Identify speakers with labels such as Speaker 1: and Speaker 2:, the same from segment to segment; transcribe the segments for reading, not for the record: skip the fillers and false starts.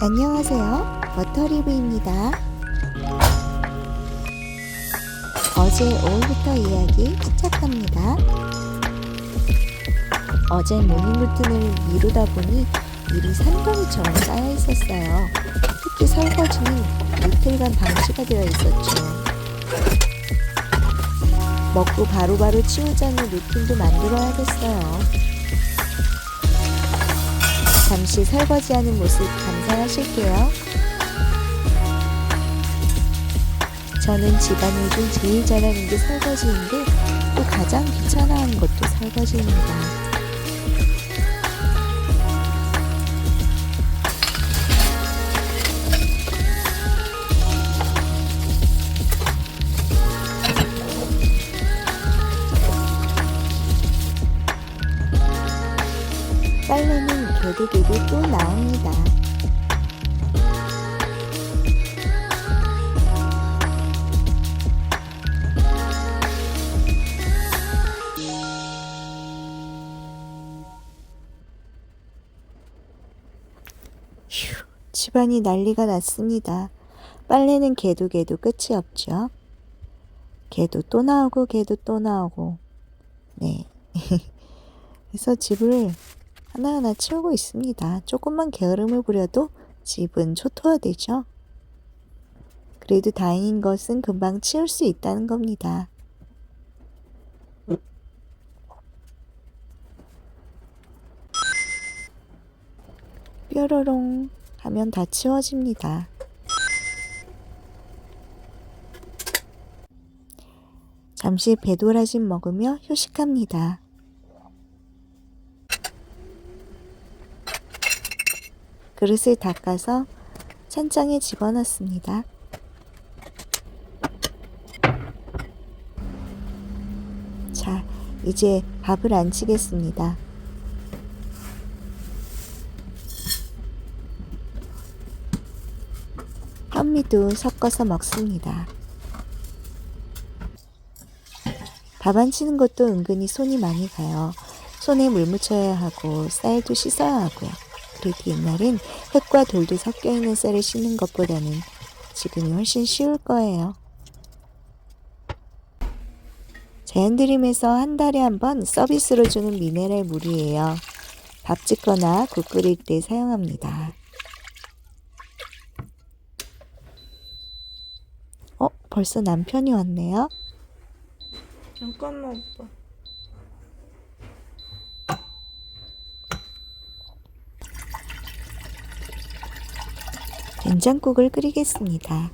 Speaker 1: 안녕하세요. 버터리브입니다. 어제 오후부터 이야기 시작합니다. 어제 모닝 루틴을 미루다 보니 일이 산더미처럼 쌓여 있었어요. 특히 설거지는 이틀간 방치가 되어 있었죠. 먹고 바로바로 치우자는 루틴도 만들어야겠어요. 잠시 설거지하는 모습 감상하실게요. 저는 집안일 중 제일 잘하는 게 설거지인데 또 가장 귀찮아하는 것도 설거지입니다. 빨래는 개도 또 나옵니다. 휴, 집안이 난리가 났습니다. 빨래는 개도 끝이 없죠. 개도 또 나오고 개도 또 나오고. 네. 그래서 집을 하나하나 치우고 있습니다. 조금만 게으름을 부려도 집은 초토화되죠. 그래도 다행인 것은 금방 치울 수 있다는 겁니다. 뾰로롱 하면 다 치워집니다. 잠시 배도라진 먹으며 휴식합니다. 그릇을 닦아서 찬장에 집어넣습니다. 자, 이제 밥을 안 치겠습니다. 현미도 섞어서 먹습니다. 밥 안 치는 것도 은근히 손이 많이 가요. 손에 물 묻혀야 하고 쌀도 씻어야 하고요. 그래도 옛날엔 흙과 돌도 섞여있는 쌀을 씻는 것보다는 지금이 훨씬 쉬울 거예요. 자연드림에서 한 달에 한 번 서비스로 주는 미네랄 물이에요. 밥 짓거나 국 끓일 때 사용합니다. 벌써 남편이 왔네요.
Speaker 2: 잠깐만 오빠.
Speaker 1: 된장국을 끓이겠습니다.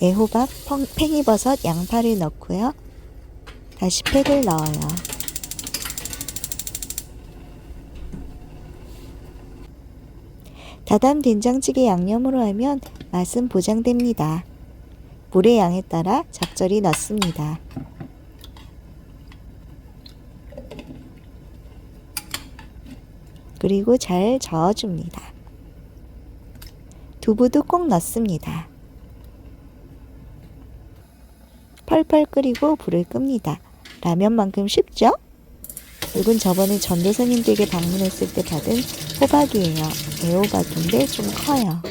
Speaker 1: 애호박, 팽이버섯, 양파를 넣고요. 다시 팩을 넣어요. 다담 된장찌개 양념으로 하면 맛은 보장됩니다. 물의 양에 따라 적절히 넣습니다. 그리고 잘 저어줍니다. 두부도 꼭 넣습니다. 펄펄 끓이고 불을 끕니다. 라면만큼 쉽죠? 이건 저번에 전도사님들에게 방문했을 때 받은 호박이에요. 애호박인데 좀 커요.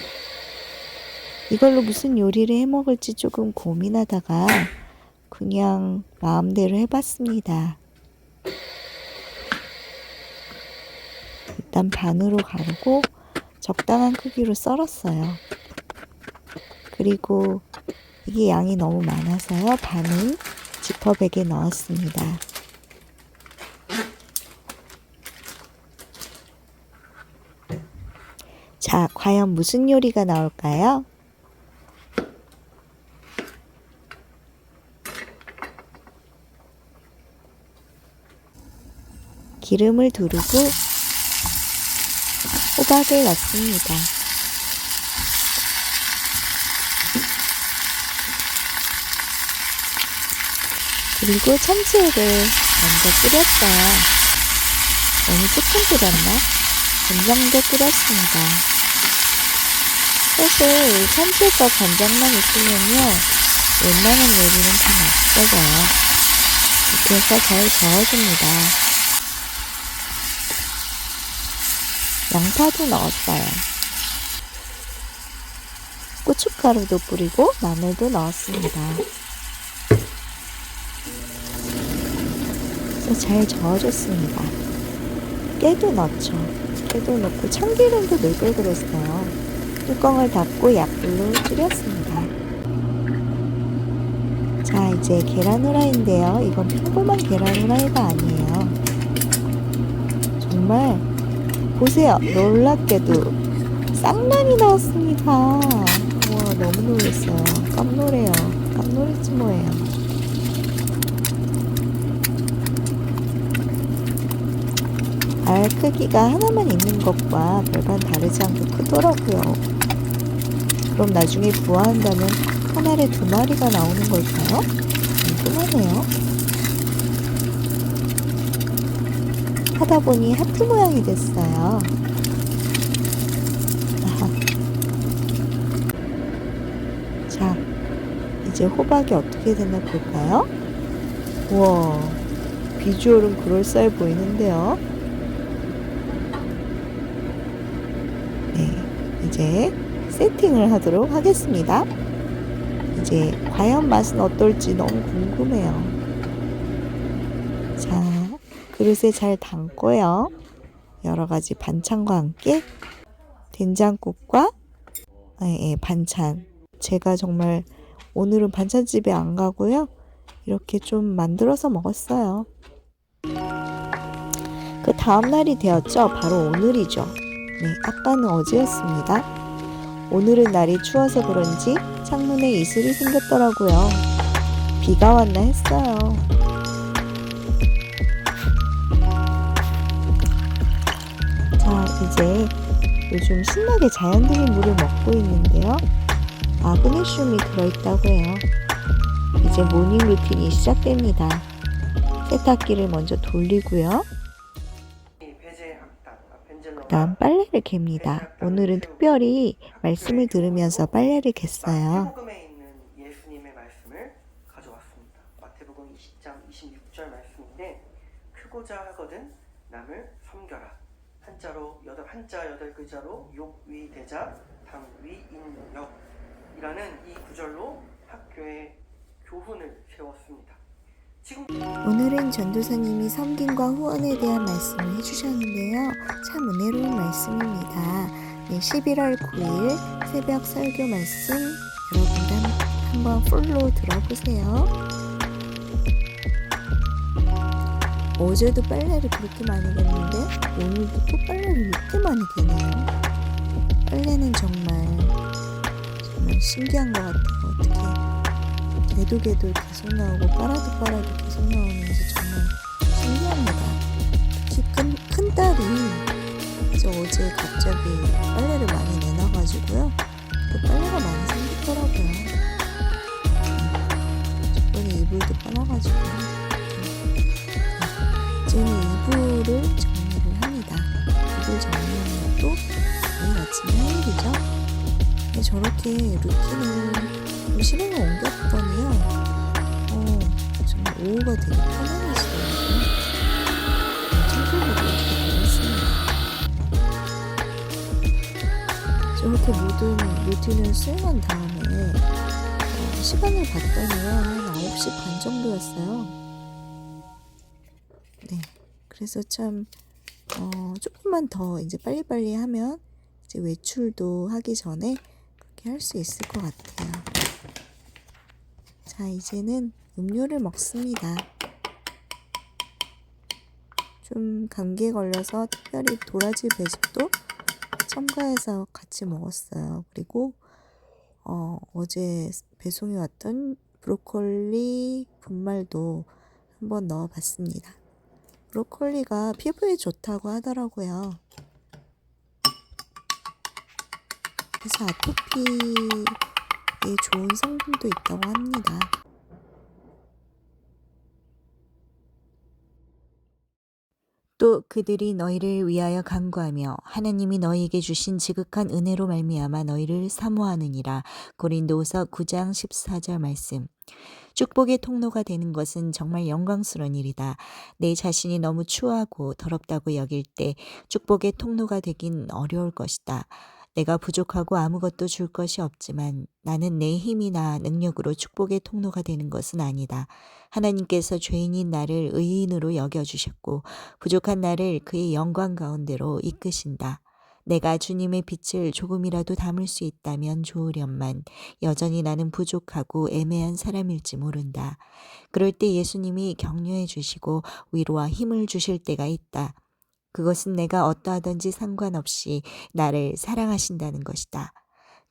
Speaker 1: 이걸로 무슨 요리를 해 먹을지 조금 고민하다가 그냥 마음대로 해봤습니다. 일단 반으로 가르고 적당한 크기로 썰었어요. 그리고 이게 양이 너무 많아서요. 반은 지퍼백에 넣었습니다. 자, 과연 무슨 요리가 나올까요? 기름을 두르고 호박을 넣습니다. 그리고 참치액을 먼저 끓였어요. 너무 조금 끓였나? 반 정도 끓였습니다. 사실 참치액과 간장만 있으면요 웬만한 요리는 다 맛있어져요. 이렇게 해서 잘 저어줍니다. 양파도 넣었어요. 고춧가루도 뿌리고 마늘도 넣었습니다. 그래서 잘 저어줬습니다. 깨도 넣죠. 깨도 넣고 참기름도 넣을 걸 그랬어요. 뚜껑을 닫고 약불로 줄였습니다. 자, 이제 계란 후라이인데요. 이건 평범한 계란 후라이가 아니에요. 정말 보세요. 놀랍게도 쌍란이 나왔습니다. 우와, 너무 놀랐어요. 깜놀해요. 깜놀했지 뭐예요. 알 크기가 하나만 있는 것과 별반 다르지 않고 크더라고요. 그럼 나중에 부화한다면 한 알에 2마리가 나오는 걸까요? 궁금하네요. 하다 보니 하트 모양이 됐어요. 자, 이제 호박이 어떻게 되나 볼까요? 우와, 비주얼은 그럴싸해 보이는데요. 네, 이제 세팅을 하도록 하겠습니다. 이제 과연 맛은 어떨지 너무 궁금해요. 자, 그릇에 잘 담고요. 여러 가지 반찬과 함께 된장국과 반찬. 제가 정말 오늘은 반찬집에 안 가고요. 이렇게 좀 만들어서 먹었어요. 그 다음 날이 되었죠. 바로 오늘이죠. 네, 아까는 어제였습니다. 오늘은 날이 추워서 그런지 창문에 이슬이 생겼더라고요. 비가 왔나 했어요. 자, 이제 요즘 신나게 자연들이 물을 먹고 있는데요. 마그네슘이 들어있다고 해요. 이제 모닝 루틴이 시작됩니다. 세탁기를 먼저 돌리고요. 다음 빨래를 갭니다. 오늘은 특별히 말씀을 들으면서 빨래를 갰어요.
Speaker 2: 마태복음에 있는 예수님의 말씀을 가져왔습니다. 마태복음 20장 26절 말씀인데 크고자 하거든 남을 섬겨라. 한자로 한자 8글자로 욕위대자 당위인역이라는 이 구절로 학교에 교훈을 세웠습니다.
Speaker 1: 오늘은 전도사님이 섬김과 후원에 대한 말씀을 해주셨는데요. 참 은혜로운 말씀입니다. 네, 11월 9일 새벽 설교 말씀 여러분들 한번 풀로 들어보세요. 어제도 빨래를 그렇게 많이 갰는데 오늘도 또 빨래를 이렇게 많이 개네요. 빨래는 정말 신기한 것 같아요. 어떻게 개도 계속 나오고 빨아도 계속 나오는지 정말 신기합니다. 특히 큰 딸이 어제 갑자기 빨래를 많이 내놔가지고요. 또 빨래가 많이 생겼더라고요. 저번에 이불도 빨아가지고 이제는 이불을 정리를 합니다. 이불 정리하는 것도 매일 아침에 할 일이죠. 저렇게 루틴을 좀 실행을 옮겼더니요. 정말 오후가 되게 편안해지더라고요. 청소부도 이렇게 되었습니다. 저렇게 모든 루틴을 수행한 다음에 시간을 봤더니요. 한 9시 반 정도였어요. 네. 그래서 참 조금만 더 이제 빨리빨리 하면 이제 외출도 하기 전에 그렇게 할 수 있을 것 같아요. 자, 이제는 음료를 먹습니다. 좀 감기에 걸려서 특별히 도라지 배즙도 첨가해서 같이 먹었어요. 그리고 어제 배송이 왔던 브로콜리 분말도 한번 넣어봤습니다. 브로콜리가 피부에 좋다고 하더라고요. 그래서 아토피에 좋은 성분도 있다고 합니다. 또 그들이 너희를 위하여 간구하며 하나님이 너희에게 주신 지극한 은혜로 말미암아 너희를 사모하느니라. 고린도후서 9장 14절 말씀. 축복의 통로가 되는 것은 정말 영광스러운 일이다. 내 자신이 너무 추하고 더럽다고 여길 때 축복의 통로가 되긴 어려울 것이다. 내가 부족하고 아무것도 줄 것이 없지만 나는 내 힘이나 능력으로 축복의 통로가 되는 것은 아니다. 하나님께서 죄인인 나를 의인으로 여겨주셨고 부족한 나를 그의 영광 가운데로 이끄신다. 내가 주님의 빛을 조금이라도 담을 수 있다면 좋으련만 여전히 나는 부족하고 애매한 사람일지 모른다. 그럴 때 예수님이 격려해 주시고 위로와 힘을 주실 때가 있다. 그것은 내가 어떠하든지 상관없이 나를 사랑하신다는 것이다.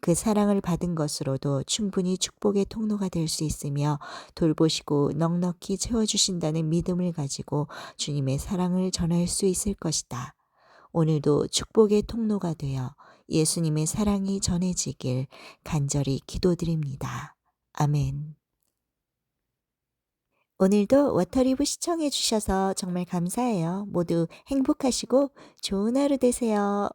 Speaker 1: 그 사랑을 받은 것으로도 충분히 축복의 통로가 될 수 있으며 돌보시고 넉넉히 채워주신다는 믿음을 가지고 주님의 사랑을 전할 수 있을 것이다. 오늘도 축복의 통로가 되어 예수님의 사랑이 전해지길 간절히 기도드립니다. 아멘. 오늘도 워터리브 시청해 주셔서 정말 감사해요. 모두 행복하시고 좋은 하루 되세요.